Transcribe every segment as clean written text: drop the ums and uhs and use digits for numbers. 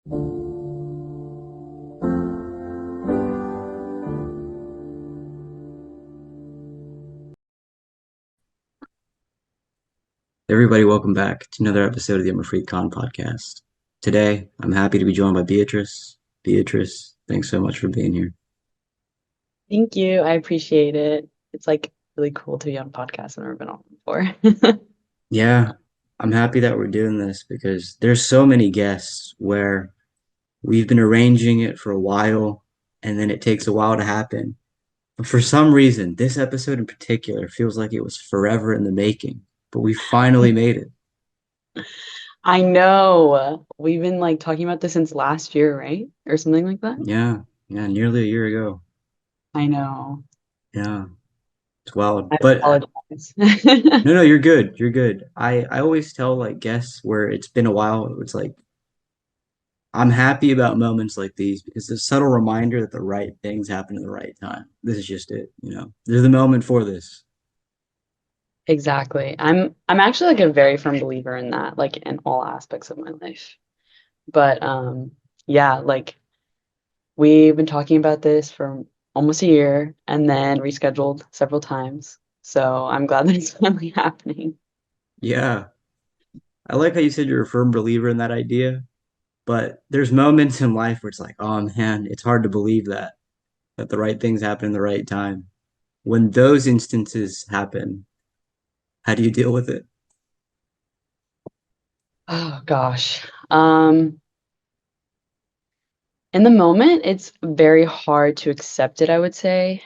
Everybody, welcome back to another episode of the I'm a Freak Con podcast. Today, I'm happy to be joined by Beatrice. Beatrice, thanks so much for being here. Thank you. I appreciate it. It's like really cool to be on a podcast I've never been on before. Yeah, I'm happy that we're doing this because there's so many guests where we've been arranging it for a while and then it takes a while to happen. But for some reason, this episode in particular feels like it was forever in the making, but we finally made it. I know. We've been like talking about this since last year, right? Or something like that. Yeah, nearly a year ago. I know. Yeah, it's wild. I But apologize. no, you're good. You're good. I always tell like guests where it's been a while, it's like I'm happy about moments like these because it's a subtle reminder that the right things happen at the right time. This is just it. There's the moment for this. Exactly. I'm actually like a very firm believer in that, like in all aspects of my life. But yeah, like we've been talking about this for almost a year and then rescheduled several times. So I'm glad that it's finally happening. Yeah. I like how you said you're a firm believer in that idea, but there's moments in life where it's like, oh man, it's hard to believe that the right things happen in the right time. When those instances happen, how do you deal with it? Oh gosh. In the moment, it's very hard to accept it, I would say.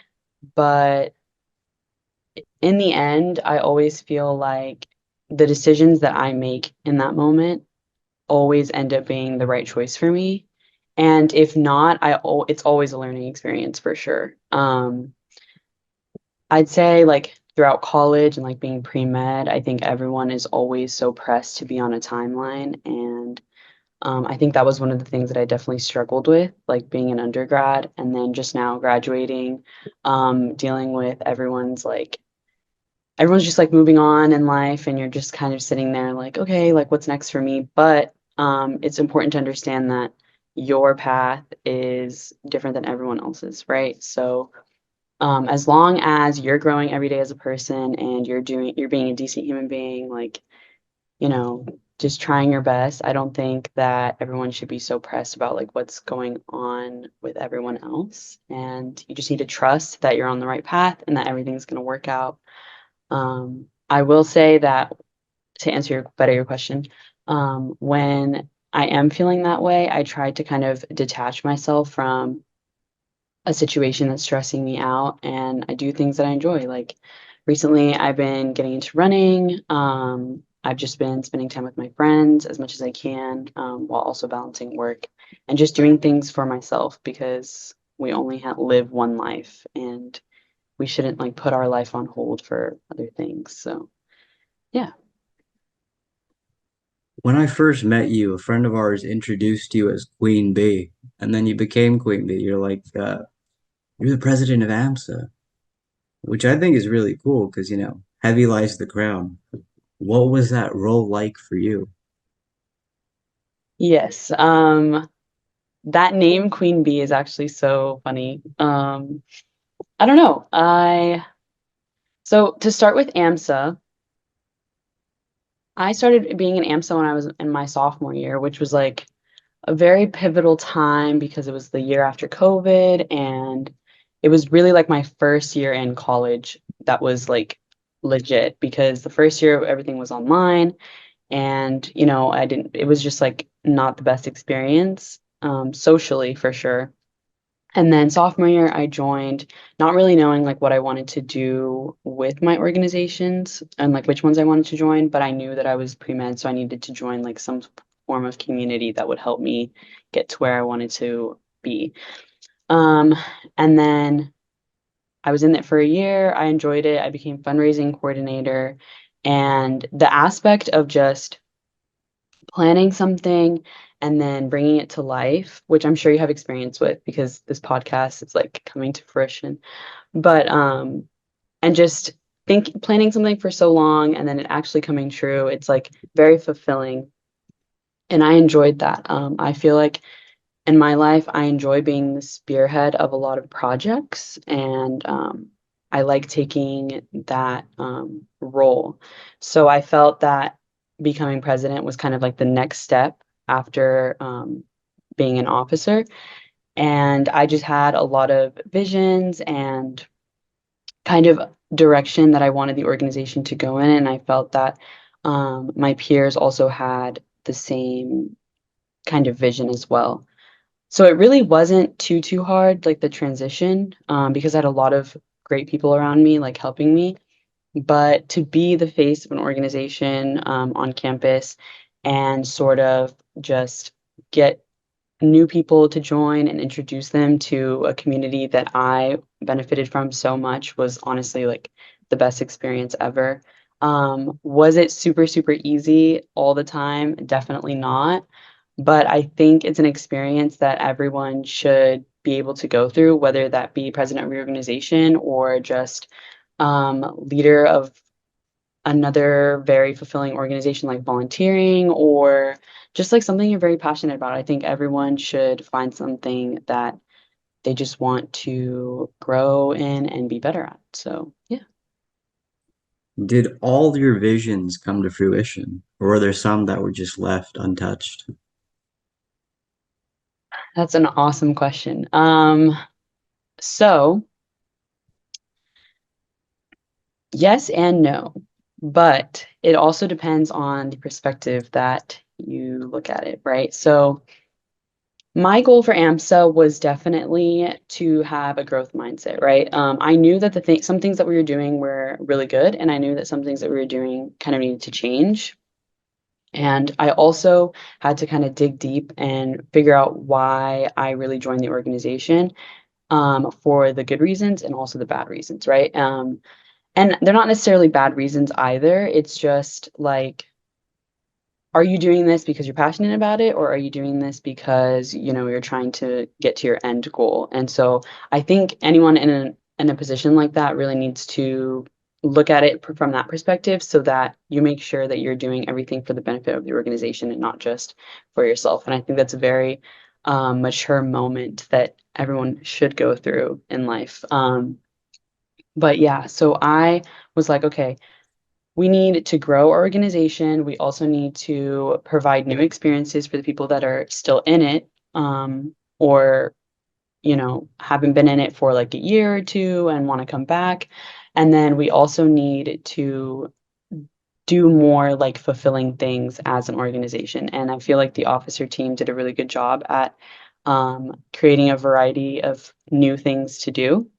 But in the end, I always feel like the decisions that I make in that moment always end up being the right choice for me. And if not, it's always a learning experience for sure. I'd say like throughout college and like being pre-med, I think everyone is always so pressed to be on a timeline. And I think that was one of the things that I definitely struggled with, like being an undergrad and then just now graduating, dealing with everyone's just like moving on in life and you're just kind of sitting there like, okay, like what's next for me? But it's important to understand that your path is different than everyone else's, right? So as long as you're growing every day as a person and you're being a decent human being, like you know, just trying your best. I don't think that everyone should be so pressed about like what's going on with everyone else. And you just need to trust that you're on the right path and that everything's going to work out. I will say that to answer your question, when I am feeling that way, I try to kind of detach myself from a situation that's stressing me out and I do things that I enjoy. Like recently I've been getting into running. I've just been spending time with my friends as much as I can, while also balancing work and just doing things for myself because we only live one life and we shouldn't like put our life on hold for other things. So yeah. When I first met you, a friend of ours introduced you as Queen Bee, and then you became Queen Bee. You're the president of AMSA, which I think is really cool because heavy lies the crown. What was that role like for you? Yes. That name Queen Bee is actually so funny. I don't know. So to start with AMSA, I started being an AMSA when I was in my sophomore year, which was like a very pivotal time because it was the year after COVID and it was really like my first year in college that was like legit because the first year everything was online and it was just like not the best experience socially for sure. And then sophomore year, I joined, not really knowing like what I wanted to do with my organizations and like which ones I wanted to join, but I knew that I was pre-med, so I needed to join like some form of community that would help me get to where I wanted to be. Um, and then I was in it for a year. I enjoyed it. I became fundraising coordinator, and the aspect of just planning something and then bringing it to life, which I'm sure you have experience with because this podcast is like coming to fruition. But and just planning something for so long and then it actually coming true, it's like very fulfilling. And I enjoyed that. I feel like in my life, I enjoy being the spearhead of a lot of projects, and I like taking that role. So I felt that becoming president was kind of like the next step after being an officer. And I just had a lot of visions and kind of direction that I wanted the organization to go in. And I felt that my peers also had the same kind of vision as well. So it really wasn't too hard, like the transition, because I had a lot of great people around me, like helping me. But to be the face of an organization on campus and sort of just get new people to join and introduce them to a community that I benefited from so much was honestly like the best experience ever. Was it super easy all the time? Definitely not. But I think it's an experience that everyone should be able to go through, whether that be president of your organization or just leader of another very fulfilling organization like volunteering or just like something you're very passionate about. I think everyone should find something that they just want to grow in and be better at. So, yeah, Did all your visions come to fruition, or were there some that were just left untouched? that's an awesome question. So yes and no, but it also depends on the perspective that you look at it, right? So, my goal for AMSA was definitely to have a growth mindset, right? I knew that some things that we were doing were really good, and I knew that some things that we were doing kind of needed to change. And I also had to kind of dig deep and figure out why I really joined the organization for the good reasons and also the bad reasons, right? And they're not necessarily bad reasons either. It's just like, are you doing this because you're passionate about it, or are you doing this because, you're trying to get to your end goal? And so I think anyone in a position like that really needs to look at it from that perspective so that you make sure that you're doing everything for the benefit of the organization and not just for yourself. And I think that's a very mature moment that everyone should go through in life. But yeah, so I was like, okay, we need to grow our organization. We also need to provide new experiences for the people that are still in it, or, haven't been in it for like a year or two and want to come back. And then we also need to do more like fulfilling things as an organization. And I feel like the officer team did a really good job at creating a variety of new things to do.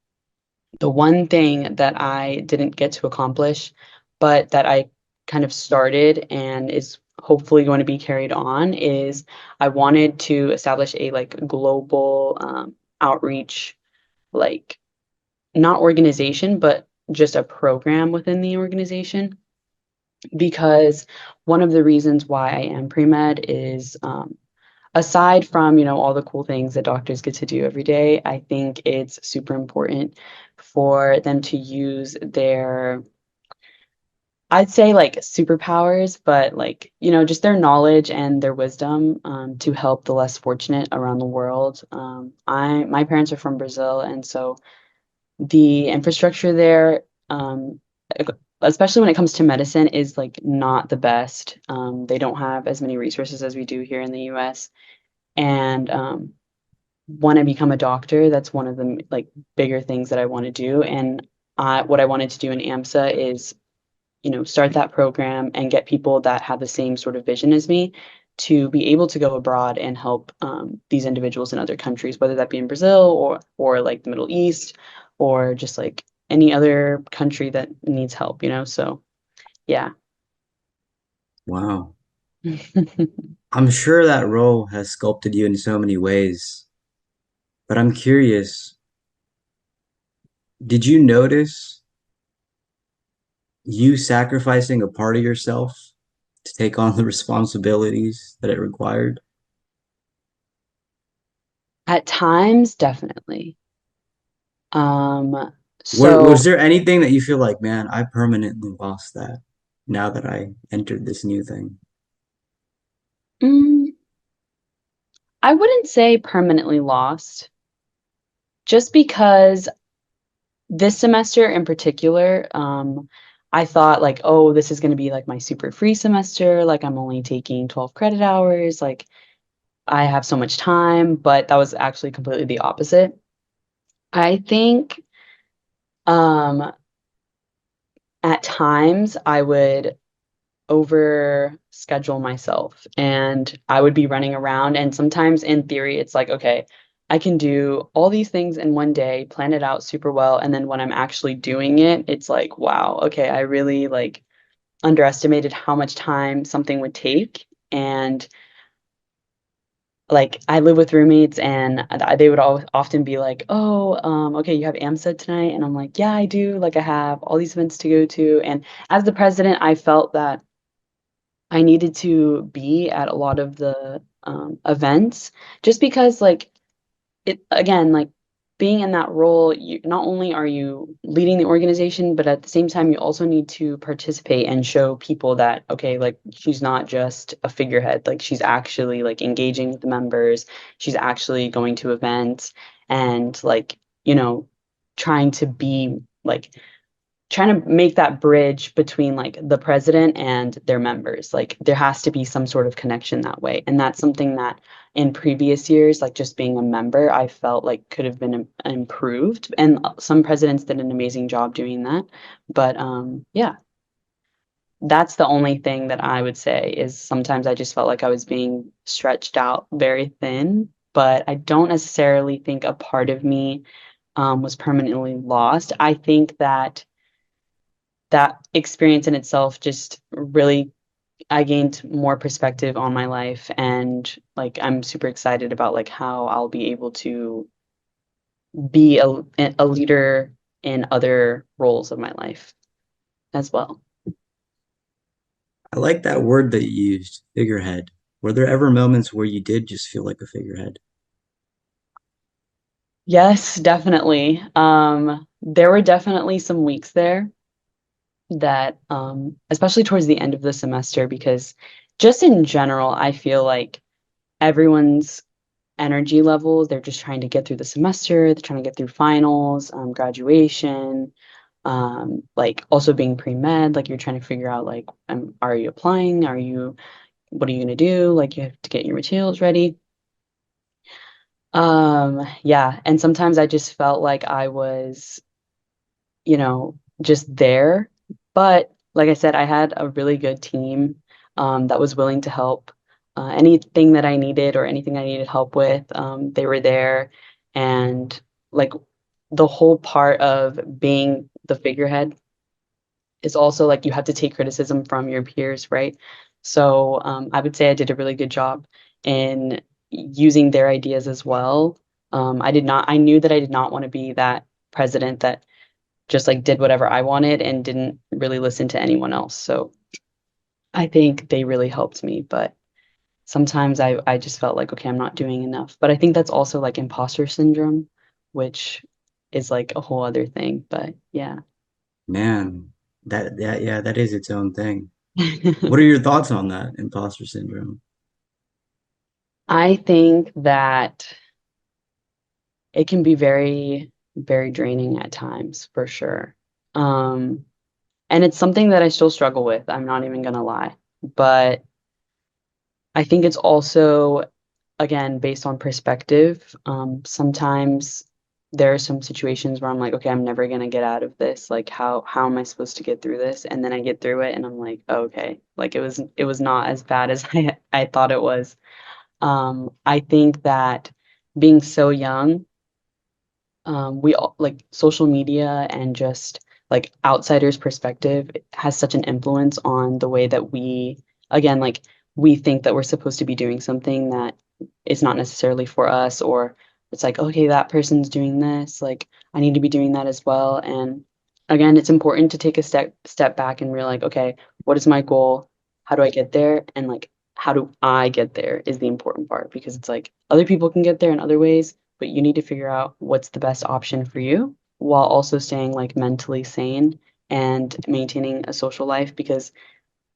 The one thing that I didn't get to accomplish, but that I kind of started and is hopefully going to be carried on is I wanted to establish a like global outreach, like not organization, but just a program within the organization. Because one of the reasons why I am pre-med is aside from, all the cool things that doctors get to do every day, I think it's super important for them to use their, I'd say like superpowers, but like, just their knowledge and their wisdom to help the less fortunate around the world. My parents are from Brazil, and so the infrastructure there, especially when it comes to medicine, is like not the best. They don't have as many resources as we do here in the US. And want to become a doctor. That's one of the like bigger things that I want to do. And what I wanted to do in AMSA is, start that program and get people that have the same sort of vision as me to be able to go abroad and help these individuals in other countries, whether that be in Brazil or like the Middle East or just like any other country that needs help, So yeah. Wow. I'm sure that role has sculpted you in so many ways, but I'm curious, did you notice you sacrificing a part of yourself to take on the responsibilities that it required? At times, definitely. Um, Was so there anything that you feel like, man, I permanently lost that now that I entered this new thing? I wouldn't say permanently lost, just because this semester in particular, I thought like, oh, this is going to be like my super free semester. Like I'm only taking 12 credit hours. Like I have so much time, but that was actually completely the opposite. I think um, at times I would over schedule myself and I would be running around. And sometimes in theory, it's like, okay, I can do all these things in one day, plan it out super well. And then when I'm actually doing it, it's like, wow, okay, I really like underestimated how much time something would take. And like I live with roommates and they would often be like, "Oh, okay, you have AMSET tonight." And I'm like, "Yeah, I do. Like I have all these events to go to." And as the president, I felt that I needed to be at a lot of the events just because like it again, like being in that role, you not only are you leading the organization, but at the same time, you also need to participate and show people that, okay, like she's not just a figurehead, like she's actually like engaging with the members, she's actually going to events and like, you know, trying to be like trying to make that bridge between like the president and their members. Like there has to be some sort of connection that way. And that's something that in previous years, like just being a member, I felt like could have been improved. And some presidents did an amazing job doing that. But yeah, that's the only thing that I would say is sometimes I just felt like I was being stretched out very thin. But I don't necessarily think a part of me was permanently lost. I think that that experience in itself just really I gained more perspective on my life and like I'm super excited about like how I'll be able to be a leader in other roles of my life as well. I like that word that you used, figurehead. Were there ever moments where you did just feel like a figurehead? Yes, definitely. There were definitely some weeks there that especially towards the end of the semester because just in general, I feel like everyone's energy levels. They're just trying to get through the semester, they're trying to get through finals, graduation, like also being pre-med, like you're trying to figure out like, are you applying? What are you gonna do? Like you have to get your materials ready. Yeah, and sometimes I just felt like I was, just there. But like I said, I had a really good team that was willing to help. Anything that I needed or anything I needed help with, they were there. And like the whole part of being the figurehead is also like you have to take criticism from your peers, right? So I would say I did a really good job in using their ideas as well. I knew that I did not want to be that president that just like did whatever I wanted and didn't really listen to anyone else. So I think they really helped me, but sometimes I just felt like, okay, I'm not doing enough. But I think that's also like imposter syndrome, which is like a whole other thing. But yeah. Man, yeah, that is its own thing. What are your thoughts on that, imposter syndrome? I think that it can be very, very draining at times for sure. Um, and it's something that I still struggle with. I'm not even gonna lie. But I think it's also, again, based on perspective. Sometimes there are some situations where I'm like, okay, I'm never gonna get out of this. Like, how am I supposed to get through this? And then I get through it, and I'm like, oh, okay, like it was not as bad as I thought it was. I think that being so young we all like social media and just like outsiders' perspective has such an influence on the way that we, again, like we think that we're supposed to be doing something that is not necessarily for us, or it's like, okay, that person's doing this, like I need to be doing that as well. And again, it's important to take a step back and realize, okay, what is my goal? How do I get there? And like, how do I get there is the important part because it's like other people can get there in other ways but you need to figure out what's the best option for you while also staying like mentally sane and maintaining a social life because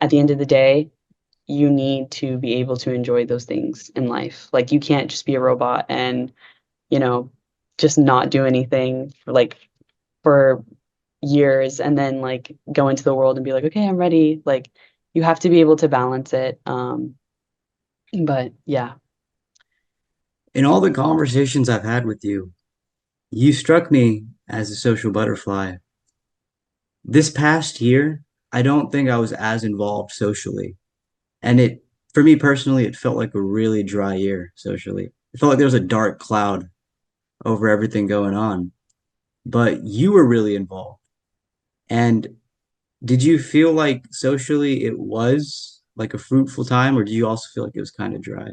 at the end of the day, you need to be able to enjoy those things in life. Like you can't just be a robot and, you know, just not do anything for for years and then like go into the world and be like, okay, I'm ready. Like you have to be able to balance it. But yeah. In all the conversations I've had with you, you struck me as a social butterfly. This past year, I don't think I was as involved socially. And for me personally, it felt like a really dry year socially. It felt like there was a dark cloud over everything going on. But you were really involved. And did you feel like socially it was like a fruitful time, or do you also feel like it was kind of dry?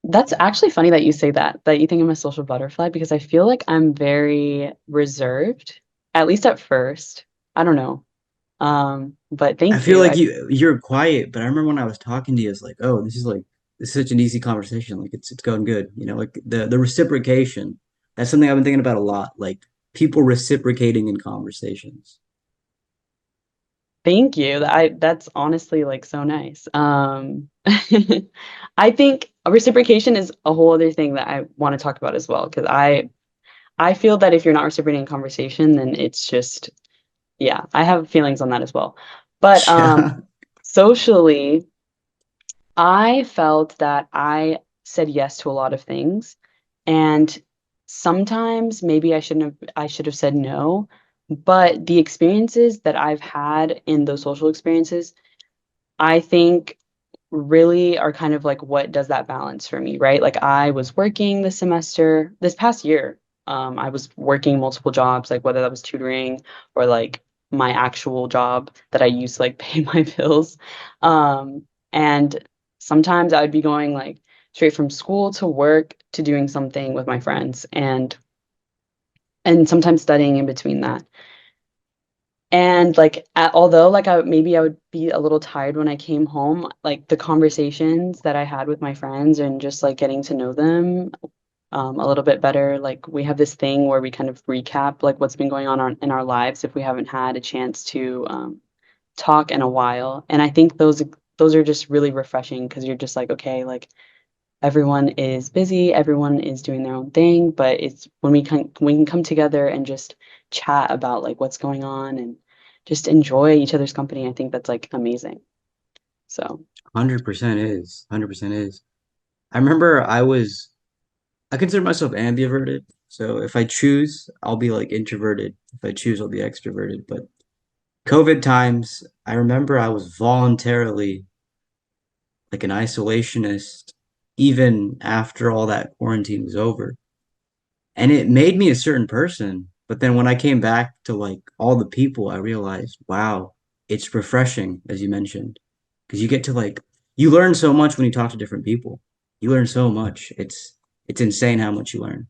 That's actually funny that you say that, that you think I'm a social butterfly because I feel like I'm very reserved, at least at first. I don't know. But I thank feel you. like you're quiet, but I remember when I was talking to you, it's like, oh, this is such an easy conversation. Like it's going good. You know, like the reciprocation. That's something I've been thinking about a lot. Like people reciprocating in conversations. Thank you. That's honestly like so nice. I think reciprocation is a whole other thing that I want to talk about as well because I feel that if you're not reciprocating in conversation, then it's just yeah, I have feelings on that as well. But Yeah, socially, I felt that I said yes to a lot of things, and sometimes maybe I should have said no, but the experiences that I've had in those social experiences, I think really are kind of like what does that balance for me, right? Like I was working this semester, this past year, I was working multiple jobs, like whether that was tutoring or like my actual job that I used to like pay my bills. And sometimes I would be going like straight from school to work to doing something with my friends and sometimes studying in between that. And like, although like maybe I would be a little tired when I came home, like the conversations that I had with my friends and just like getting to know them a little bit better. Like we have this thing where we kind of recap like what's been going on in our lives if we haven't had a chance to talk in a while. And I think those are just really refreshing because you're just like, okay, like everyone is busy, everyone is doing their own thing, but it's when we can come together and just chat about like what's going on and just enjoy each other's company. I think that's like amazing. So, 100% is. 100% is. I remember I consider myself ambiverted. So if I choose, I'll be like introverted. If I choose, I'll be extroverted. But COVID times, I remember I was voluntarily like an isolationist even after all that quarantine was over. And it made me a certain person. But then when I came back to like all the people, I realized, wow, it's refreshing, as you mentioned, because you get to like you learn so much when you talk to different people. You learn so much. It's insane how much you learn.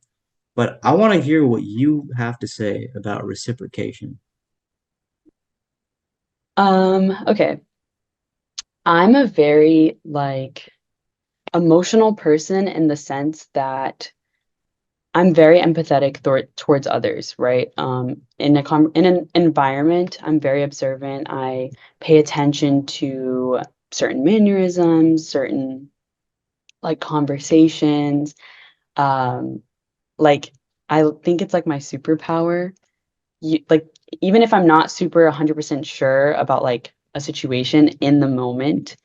But I want to hear what you have to say about reciprocation. okay. I'm a very like emotional person in the sense that I'm very empathetic towards others, right? In an environment, I'm very observant. I pay attention to certain mannerisms, certain like conversations. Um, like I think it's like my superpower like even if I'm not super 100% sure about like a situation in the moment,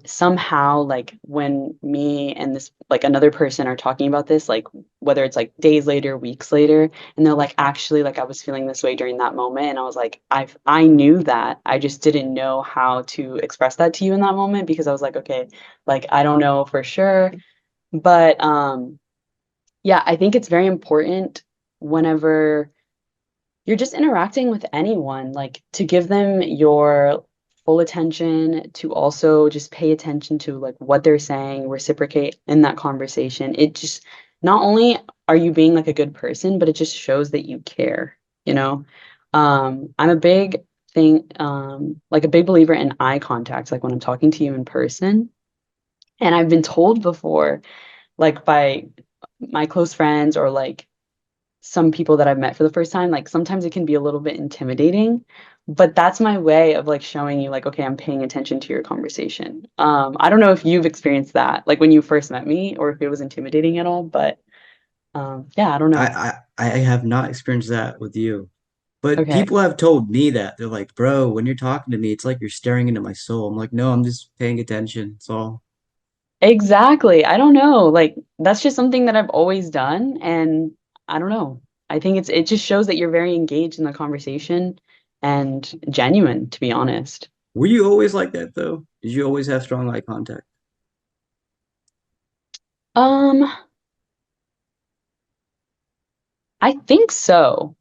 somehow like when me and this like another person are talking about this, like whether it's like days later, weeks later, and they're like, actually, like I was feeling this way during that moment, and I was like, I knew that, I just didn't know how to express that to you in that moment because I was like, okay, like I don't know for sure, but yeah, I think it's very important whenever you're just interacting with anyone, like to give them your full attention, to also just pay attention to like what they're saying, reciprocate in that conversation. It just not only are you being like a good person, but it just shows that you care, you know? I'm a big like a big believer in eye contact, like when I'm talking to you in person. And I've been told before, like by my close friends or like some people that I've met for the first time, like sometimes it can be a little bit intimidating. But that's my way of like showing you like, okay, I'm paying attention to your conversation. I don't know if you've experienced that, like when you first met me, or if it was intimidating at all, but yeah, I don't know. I have not experienced that with you. But Okay. people have told me that. They're like, bro, when you're talking to me, it's like you're staring into my soul. I'm like, no, I'm just paying attention. It's all. Exactly. I don't know. Like that's just something that I've always done, and I don't know. I think it just shows that you're very engaged in the conversation and genuine, to be honest. Were you always like that though? Did you always have strong eye contact? Um, I think so.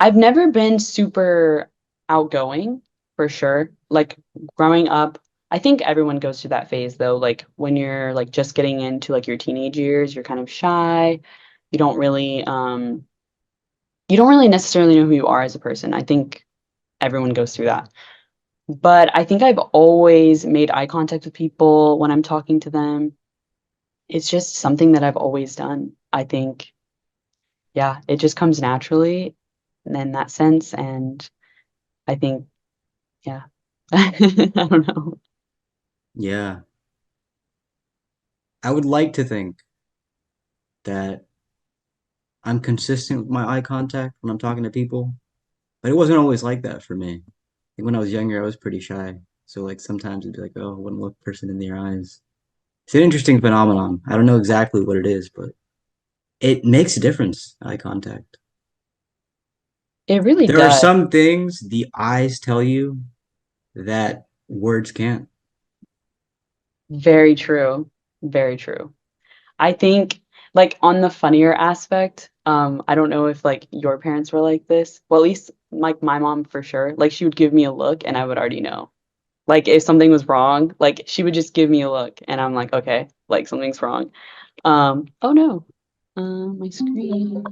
I've never been super outgoing for sure. Like growing up, I think everyone goes through that phase though. Like when you're like just getting into like your teenage years, you're kind of shy. You don't really you don't really necessarily know who you are as a person. I think everyone goes through that. But I think I've always made eye contact with people when I'm talking to them. It's just something that I've always done. I think, yeah, it just comes naturally in that sense. And I think, yeah, I don't know. Yeah. I would like to think that I'm consistent with my eye contact when I'm talking to people, but it wasn't always like that for me. Like when I was younger, I was pretty shy. So like sometimes it'd be like, oh, I wouldn't look a person in their eyes. It's an interesting phenomenon. I don't know exactly what it is, but it makes a difference, eye contact. It really There are does. some things the eyes tell you that words can't. Very true. Very true. I think like on the funnier aspect, I don't know if like your parents were like this. Well, at least like my mom for sure. Like she would give me a look and I would already know. Like if something was wrong, like she would just give me a look and I'm like, okay, like something's wrong. Oh no. My screen.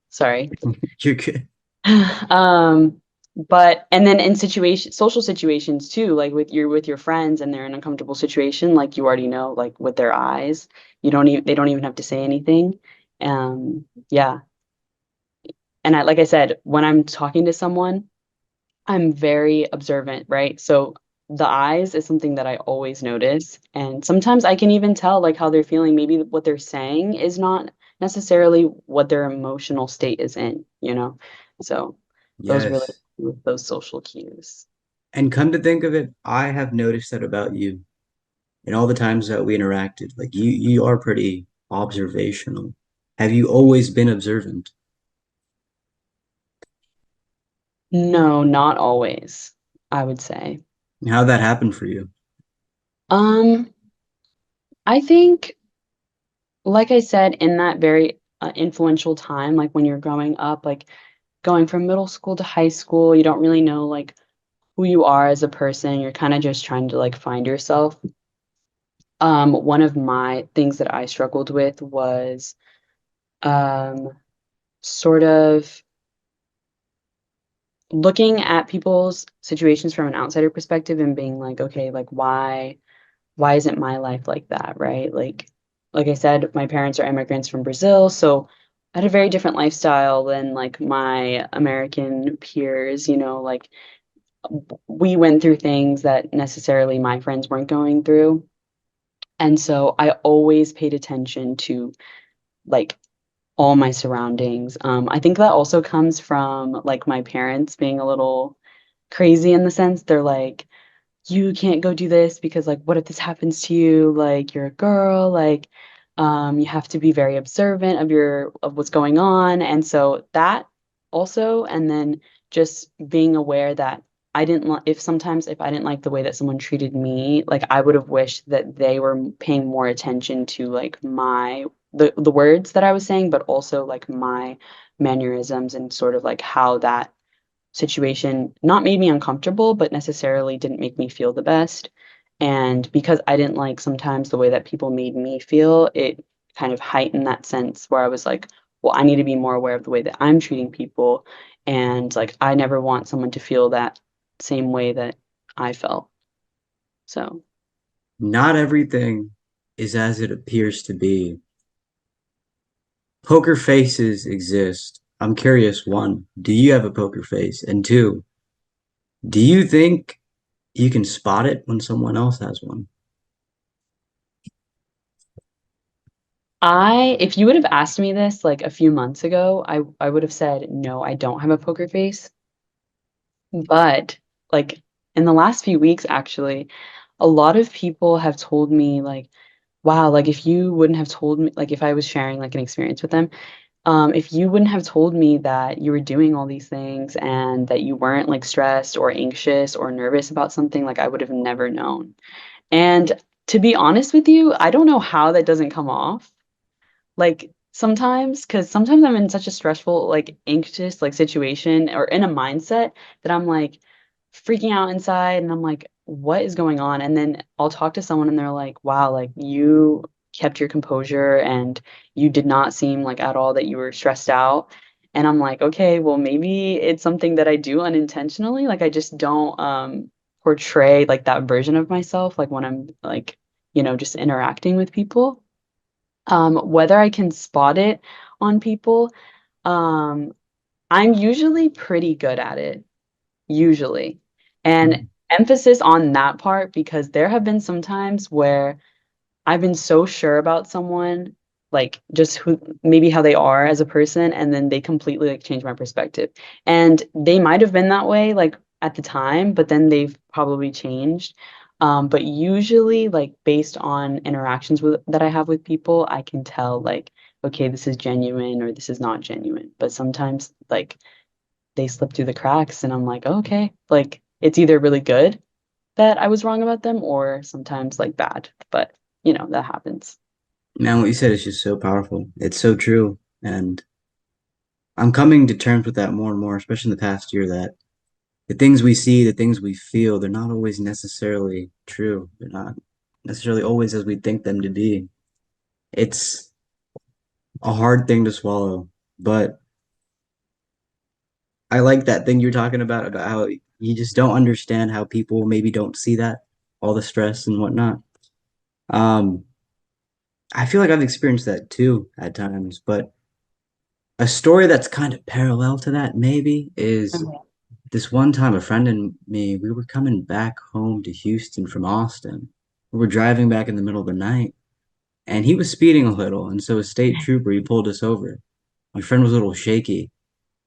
Sorry. You're good. Um, but and then in social situations too, like with your friends and they're in an uncomfortable situation, like you already know, like with their eyes, you don't even they don't even have to say anything. Yeah. And like I said, when I'm talking to someone, I'm very observant, right? So the eyes is something that I always notice. And sometimes I can even tell like how they're feeling. Maybe what they're saying is not necessarily what their emotional state is in, you know? So those really Yes. with those social cues. And come to think of it, I have noticed that about you in all the times that we interacted. Like you are pretty observational. Have you always been observant? No, not always, I would say. How'd that happen for you? Um, I think, like I said, in that very influential time, like when you're growing up, like going from middle school to high school, you don't really know like who you are as a person. You're kind of just trying to like find yourself. One of my things that I struggled with was um, sort of looking at people's situations from an outsider perspective and being like, okay, like why isn't my life like that, right? Like I said, my parents are immigrants from Brazil, so I had a very different lifestyle than like my American peers, you know, like we went through things that necessarily my friends weren't going through. And so I always paid attention to like all my surroundings. I think that also comes from like my parents being a little crazy in the sense they're like, you can't go do this because like what if this happens to you? Like you're a girl, like you have to be very observant of your of what's going on. And so that also, and then just being aware that I didn't like if sometimes if I didn't like the way that someone treated me, like I would have wished that they were paying more attention to like the words that I was saying, but also like my mannerisms and sort of like how that situation not made me uncomfortable, but necessarily didn't make me feel the best. And because I didn't like sometimes the way that people made me feel, it kind of heightened that sense where I was like, well, I need to be more aware of the way that I'm treating people. And like, I never want someone to feel that same way that I felt. So, Not everything is as it appears to be. Poker faces exist. I'm curious, one, do you have a poker face? And two, Do you think you can spot it when someone else has one? If you would have asked me this like a few months ago, I would have said, no, I don't have a poker face. But like in the last few weeks, actually, a lot of people have told me like, wow, like if you wouldn't have told me, like if I was sharing like an experience with them, if you wouldn't have told me that you were doing all these things and that you weren't like stressed or anxious or nervous about something, like I would have never known. And to be honest with you, I don't know how that doesn't come off. Like sometimes, because sometimes I'm in such a stressful, like anxious, like situation or in a mindset that I'm like freaking out inside and I'm like, what is going on? And then I'll talk to someone and they're like, wow, like you kept your composure and you did not seem like at all that you were stressed out. And I'm like, okay, well, maybe it's something that I do unintentionally. Like I just don't portray like that version of myself, like when I'm like, just interacting with people. Whether I can spot it on people, um, I'm usually pretty good at it, usually. And emphasis on that part because there have been some times where I've been so sure about someone, like just who maybe how they are as a person, and then they completely like change my perspective. And they might have been that way like at the time, but then they've probably changed. But usually, like based on interactions that I have with people, I can tell like, okay, this is genuine or this is not genuine. But sometimes like they slip through the cracks, and I'm like, okay, like it's either really good that I was wrong about them or sometimes like bad. But that happens. Man, what you said is just so powerful. It's so true. And I'm coming to terms with that more and more, especially in the past year, that the things we see, the things we feel, they're not always necessarily true. They're not necessarily always as we think them to be. It's a hard thing to swallow, but I like that thing you're talking about how you just don't understand how people maybe don't see that, all the stress and whatnot. Um, I feel like I've experienced that too at times, but a story that's kind of parallel to that maybe is Okay. this one time a friend and me, we were coming back home to Houston from Austin. We were driving back in the middle of the night and he was speeding a little, and so a state trooper, he pulled us over. My friend was a little shaky,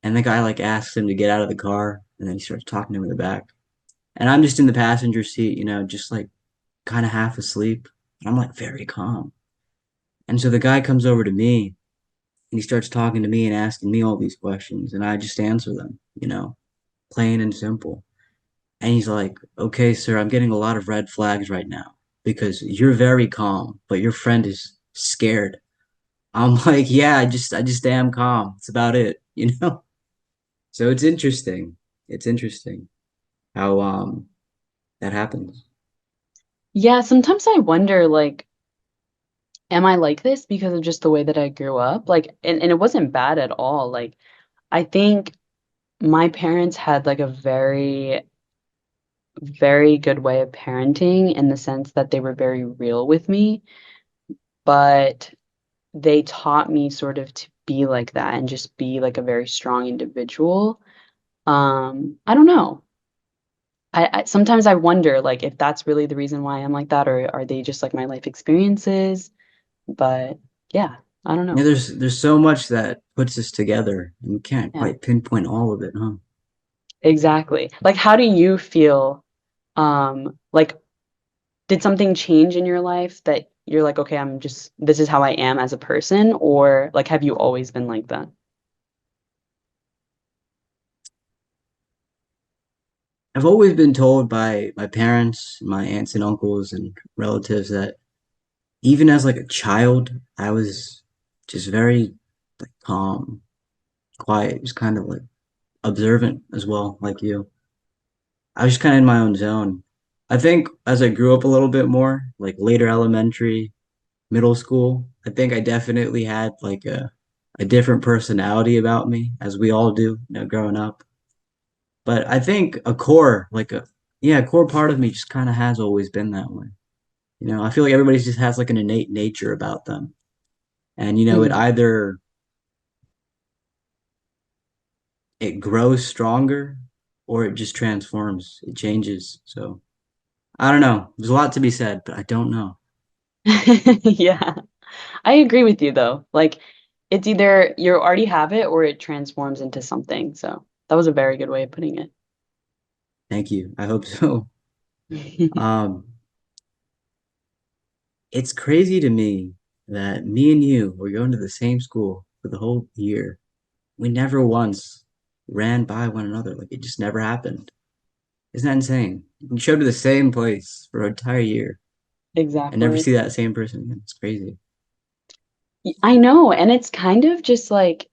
and the guy like asked him to get out of the car, and then he starts talking to him in the back. And I'm just in the passenger seat, just like kind of half asleep. And I'm like very calm. And so the guy comes over to me and he starts talking to me and asking me all these questions, and I just answer them, plain and simple. And he's like, "Okay, sir, I'm getting a lot of red flags right now because you're very calm, but your friend is scared." I'm like, "Yeah, I just am calm. It's about it." So it's interesting. It's interesting how that happens. Yeah, sometimes I wonder, like, am I like this because of just the way that I grew up? Like, and it wasn't bad at all. Like, I think my parents had like a very, very good way of parenting in the sense that they were very real with me, but they taught me sort of to be like that and just be like a very strong individual. I don't know. I sometimes I wonder like if that's really the reason why I'm like that, or are they just like my life experiences? But yeah, I don't Yeah, know. there's so much that puts us together, and we can't Yeah, quite pinpoint all of it, huh? exactly. Like, how do you feel? Like, did something change in your life that you're like, okay, this is how I am as a person, or like, have you always been like that? I've always been told by my parents, my aunts and uncles and relatives that even as like a child, I was just very like calm, quiet, just kind of like observant as well, like you. I was just kind of in my own zone. I think as I grew up a little bit more, like later elementary, middle school, I think I definitely had like a different personality about me, as we all do, growing up. But I think a core part of me just kind of has always been that way. I feel like everybody just has like an innate nature about them. And it Mhm. either it grows stronger or it just transforms, it changes. So I don't know. There's a lot to be said, but I don't know. Yeah. I agree with you though. Like it's either you already have it or it transforms into something. So that was a very good way of putting Thank you. I hope so. it. Um, it's crazy to me that me and you were going to the same school for the whole year. We never once ran by one another. Like it just never happened. Isn't that insane? You showed to the same place for an entire year and never Exactly. see that same person again. It's crazy. I know, and it's kind of just like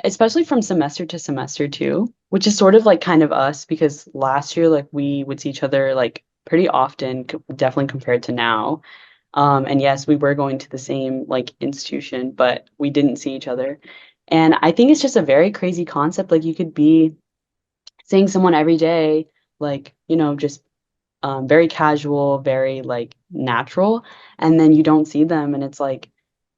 especially from semester to semester too, which is sort of like kind of us because last year like we would see each other like pretty often, definitely compared to now. And yes, we were going to the same like institution, but we didn't see each other. And I think it's just a very crazy concept. Like you could be seeing someone every day, like, just very casual, very like natural, and then you don't see them, and it's like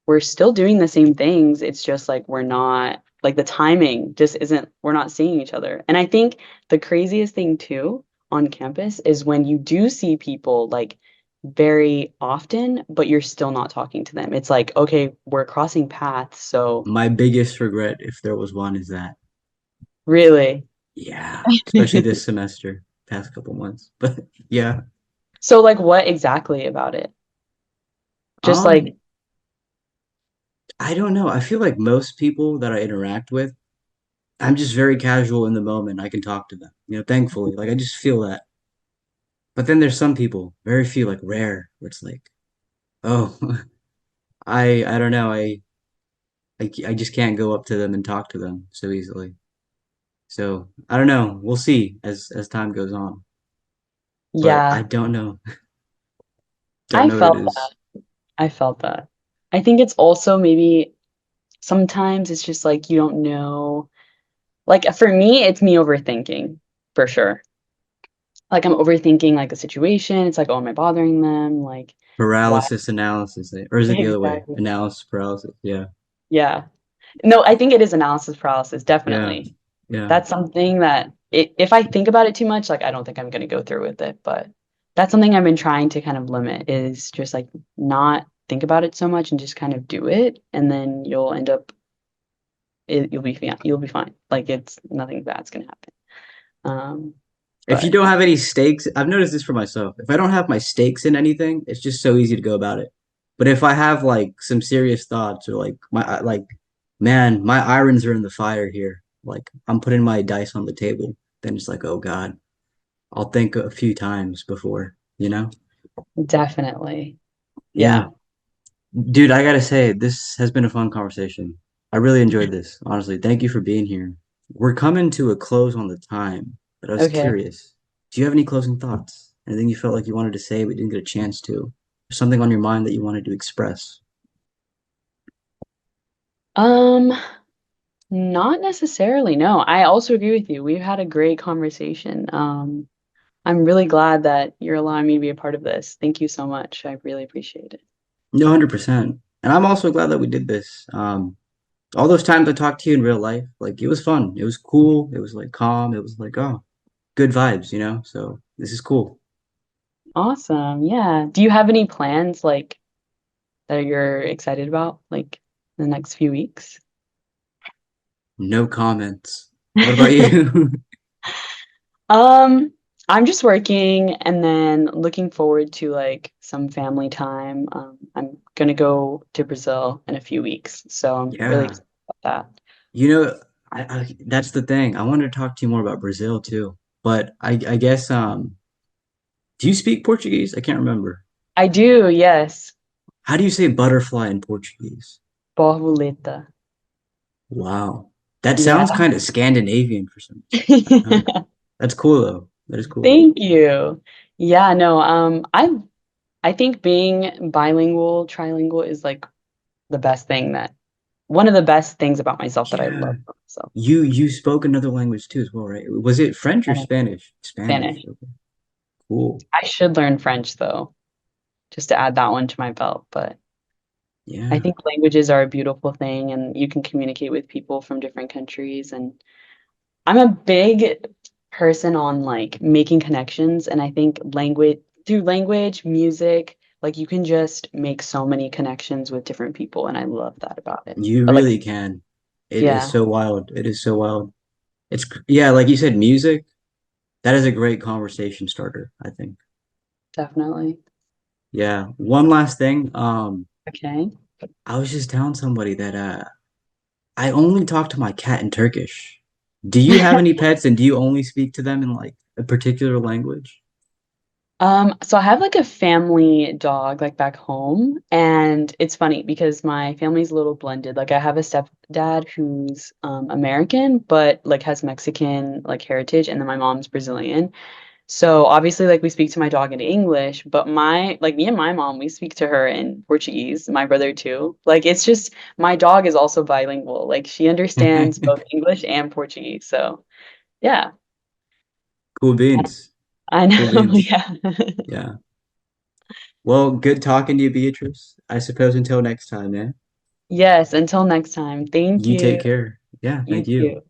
we're still doing the same things. It's just like we're not like the timing just isn't, we're not seeing each other. And I think the craziest thing too on campus is when you do see people like very often, but you're still not talking to them. It's like, okay, we're crossing paths, so My biggest regret, if there was one, is that. really. Yeah, especially this semester, past couple months. But yeah. So like what exactly about it? Just like Um, I don't know. I feel like most people that I interact with, I'm just very casual in the moment. I can talk to them, thankfully. Like I just feel that. But then there's some people, very few, like rare, where it's like, oh, I don't know. I just can't go up to them and talk to them so easily. So I don't know. We'll see as time goes on. But I yeah, don't know. Don't I know what it felt is. I felt that. I think it's also maybe sometimes it's just like you don't know. Like for me, it's me overthinking for sure. Like I'm overthinking like a situation. It's like, oh, am I bothering them? Like, why? Paralysis analysis, or is it the other way? Exactly. Analysis paralysis. Yeah. Yeah. No, I think it is analysis paralysis, Yeah. definitely. Yeah. That's something that if I think about it too much, like I don't think I'm going to go through with it. But that's something I've been trying to kind of limit is just like not think about it so much and just kind of do it, and then you'll end up you'll be fine. You'll be fine. Like it's nothing bad's going to happen. Um, If you but don't have any stakes, I've noticed this for myself. If I don't have my stakes in anything, it's just so easy to go about it. But if I have like some serious thoughts or like man, my irons are in the fire here. Like I'm putting my dice on the table, then it's like, oh God, I'll think a few times before. definitely, Yeah. yeah. Dude, I gotta say, this has been a fun conversation. I really enjoyed this, honestly. Thank you for being here. We're coming to a close on the time, but I was Okay. curious. Do you have any closing thoughts? Anything you felt like you wanted to say but didn't get a chance to? Or something on your mind that you wanted to express? Um, Not necessarily. No, I also agree with you. We've had a great conversation. I'm really glad that you're allowing me to be a part of this. Thank you so much. I really appreciate it. No, 100%. And I'm also glad that we did this. All those times I talked to you in real life, like it was fun. It was cool. It was like calm. It was like, oh, good vibes. So this is cool. Awesome. Yeah. Do you have any plans like that you're excited about like the next few weeks? No comments. What about you? Um, I'm just working and then looking forward to like some family time. I'm gonna go to Brazil in a few weeks, so I'm really Yeah. excited about that. You know, I that's the thing. I wanted to talk to you more about Brazil too. But I guess do you speak Portuguese? I can't remember. I do, yes. How do you say butterfly in Portuguese? Borboleta. Wow. That Yeah. sounds kind of Scandinavian for some reason. I don't know. That's cool though. That is cool. Thank you. Yeah, no, I think being bilingual, trilingual is like the best thing that one of the best things about myself that I Yeah. love about myself. You spoke another language too as well, right? Was it French or Spanish. Spanish? Spanish. Spanish. Okay. Cool. I should learn French though, just to add that one to my belt, but I Yeah. think languages are a beautiful thing and you can communicate with people from different countries, and I'm a big person on like making connections, and I think language, music, like you can just make so many connections with different people, and I love that about it. You But like, really can. It is yeah, so wild. It is so wild. Yeah, like you said, music, that is a great conversation starter, I think. definitely. Yeah. One last thing. Okay. I was just telling somebody that I only talk to my cat in Turkish. Do you have any pets and do you only speak to them in like a particular language? So I have like a family dog like back home, and it's funny because my family's a little blended. Like I have a stepdad who's American but like has Mexican like heritage, and then my mom's Brazilian. So obviously like we speak to my dog in English, but my like me and my mom we speak to her in Portuguese, my brother too. Like it's just my dog is also bilingual. Like she understands both English and Portuguese. So yeah, Cool beans. I Cool know. beans. Yeah. Yeah. Well, good talking to you, Beatrice. I suppose until next time, man. Yes, until next time. Thank You take you. care. Yeah, You thank you. too.